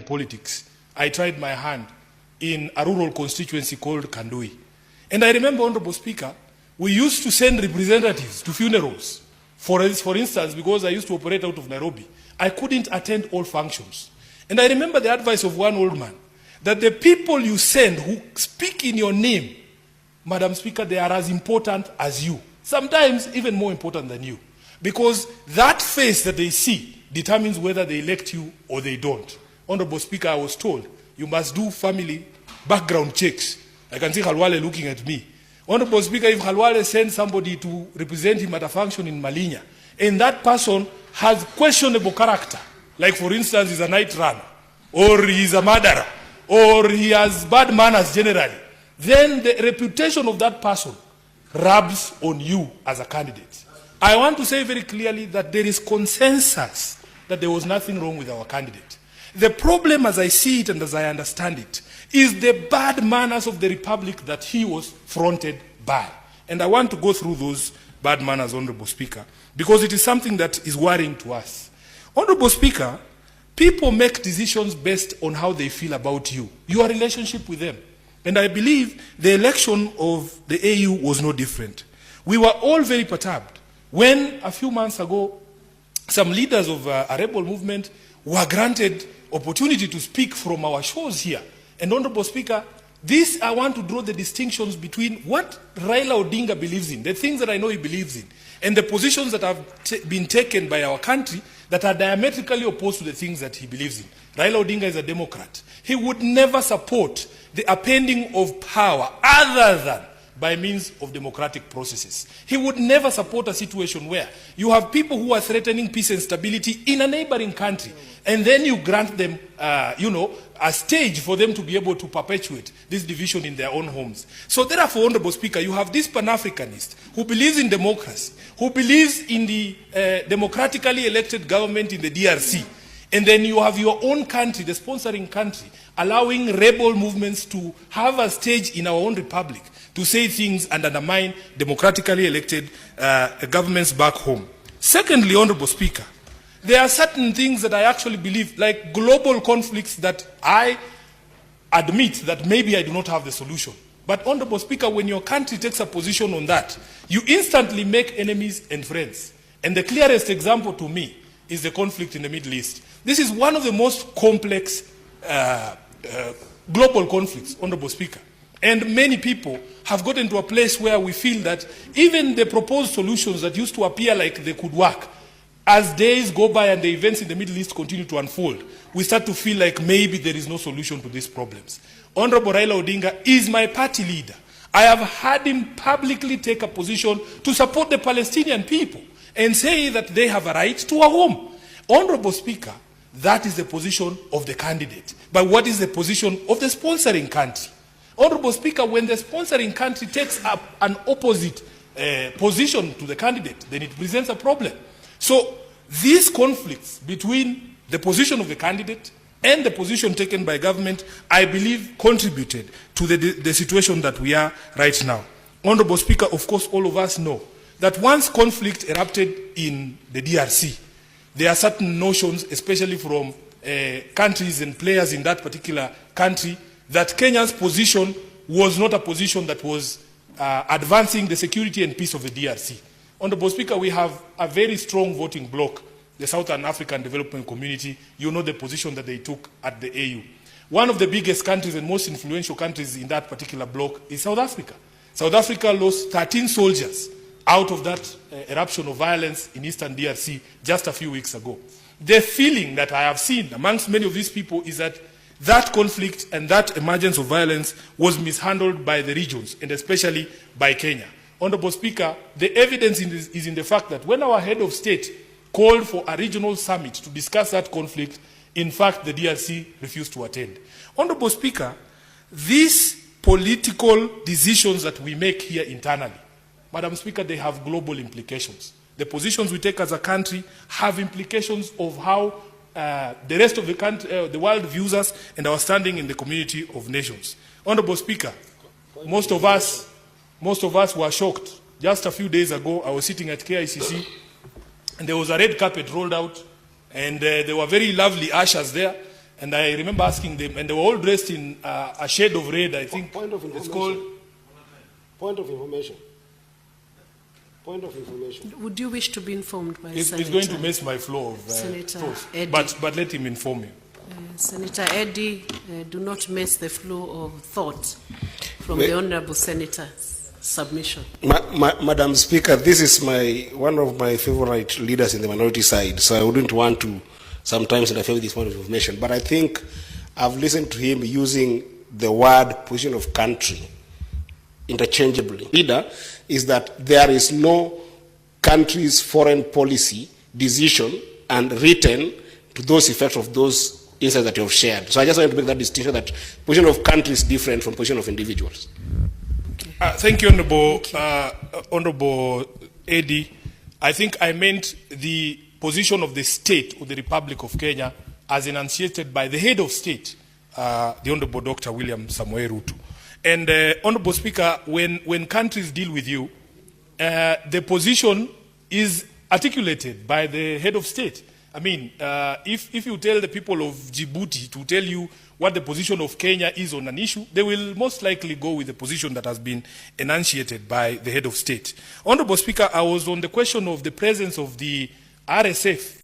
in politics, I tried my hand in a rural constituency called Kanduyi. And I remember, Honorable Speaker, we used to send representatives to funerals. For instance, because I used to operate out of Nairobi, I couldn't attend all functions. And I remember the advice of one old man, that the people you send who speak in your name, Madam Speaker, they are as important as you. Sometimes even more important than you. Because that face that they see determines whether they elect you or they don't. Honorable Speaker, I was told, you must do family background checks. I can see Khalwale looking at me. Honorable Speaker, if Khalwale sends somebody to represent him at a function in Malinya, and that person has questionable character, like for instance, he's a night runner, or he's a murderer, or he has bad manners generally, then the reputation of that person rubs on you as a candidate. I want to say very clearly that there is consensus that there was nothing wrong with our candidate. The problem, as I see it and as I understand it, is the bad manners of the Republic that he was fronted by. And I want to go through those bad manners, Honorable Speaker, because it is something that is worrying to us. Honorable Speaker, people make decisions based on how they feel about you, your relationship with them. And I believe the election of the AU was no different. We were all very perturbed when a few months ago, some leaders of a rebel movement were granted opportunity to speak from our shows here. And Honorable Speaker, this I want to draw the distinctions between what Raila Odinga believes in, the things that I know he believes in, and the positions that have been taken by our country that are diametrically opposed to the things that he believes in. Raila Odinga is a Democrat. He would never support the appending of power other than by means of democratic processes. He would never support a situation where you have people who are threatening peace and stability in a neighboring country, and then you grant them, a stage for them to be able to perpetuate this division in their own homes. So therefore, Honorable Speaker, you have this Pan-Africanist who believes in democracy, who believes in the democratically elected government in the DRC, and then you have your own country, the sponsoring country, allowing rebel movements to have a stage in our own republic to say things and undermine democratically elected governments back home. Secondly, Honorable Speaker, there are certain things that I actually believe, like global conflicts, that I admit that maybe I do not have the solution. But Honorable Speaker, when your country takes a position on that, you instantly make enemies and friends. And the clearest example to me is the conflict in the Middle East. This is one of the most complex global conflicts, Honorable Speaker. And many people have gotten to a place where we feel that even the proposed solutions that used to appear like they could work, as days go by and the events in the Middle East continue to unfold, we start to feel like maybe there is no solution to these problems. Honorable Raila Odinga is my party leader. I have had him publicly take a position to support the Palestinian people and say that they have a right to a home. Honorable Speaker, that is the position of the candidate. But what is the position of the sponsoring country? Honorable Speaker, when the sponsoring country takes up an opposite position to the candidate, then it presents a problem. So these conflicts between the position of the candidate and the position taken by government, I believe, contributed to the situation that we are right now. Honorable Speaker, of course, all of us know that once conflict erupted in the DRC, there are certain notions, especially from countries and players in that particular country, that Kenya's position was not a position that was advancing the security and peace of the DRC. Honorable Speaker, we have a very strong voting bloc, the Southern African Development Community. You know the position that they took at the AU. One of the biggest countries and most influential countries in that particular bloc is South Africa. South Africa lost 13 soldiers out of that eruption of violence in Eastern DRC just a few weeks ago. The feeling that I have seen amongst many of these people is that that conflict and that emergence of violence was mishandled by the regions, and especially by Kenya. Honorable Speaker, the evidence is in the fact that when our head of state called for a regional summit to discuss that conflict, in fact, the DRC refused to attend. Honorable Speaker, these political decisions that we make here internally, Madam Speaker, they have global implications. The positions we take as a country have implications of how the rest of the country, the world views us and our standing in the community of nations. Honorable Speaker, most of us were shocked. Just a few days ago, I was sitting at KICC, and there was a red carpet rolled out, and there were very lovely ushers there, And I remember asking them, and they were all dressed in a shade of red, I think. Point of information. It's called... Point of information. Point of information. Would you wish to be informed by It's Senator? going to mess my flow of Senator thoughts. Eddie. But let him inform you. Senator Eddie, do not mess the flow of thought from the Honourable Senator's submission. Madam Speaker, this is one of my favorite leaders in the minority side, so I wouldn't want to sometimes interfere with this point of information. But I think I've listened to him using the word position of country interchangeably. Leader is that there is no country's foreign policy decision and written to those effects of those insights that you have shared. So I just want to make that distinction that position of country is different from position of individuals. Thank you, Honorable Eddie. I think I meant the position of the state or the Republic of Kenya as enunciated by the head of state, the Honorable Dr. William Samoei Ruto. And Honorable Speaker, when countries deal with you, the position is articulated by the head of state. I mean, if you tell the people of Djibouti to tell you what the position of Kenya is on an issue, they will most likely go with the position that has been enunciated by the head of state. Honorable Speaker, I was on the question of the presence of the RSF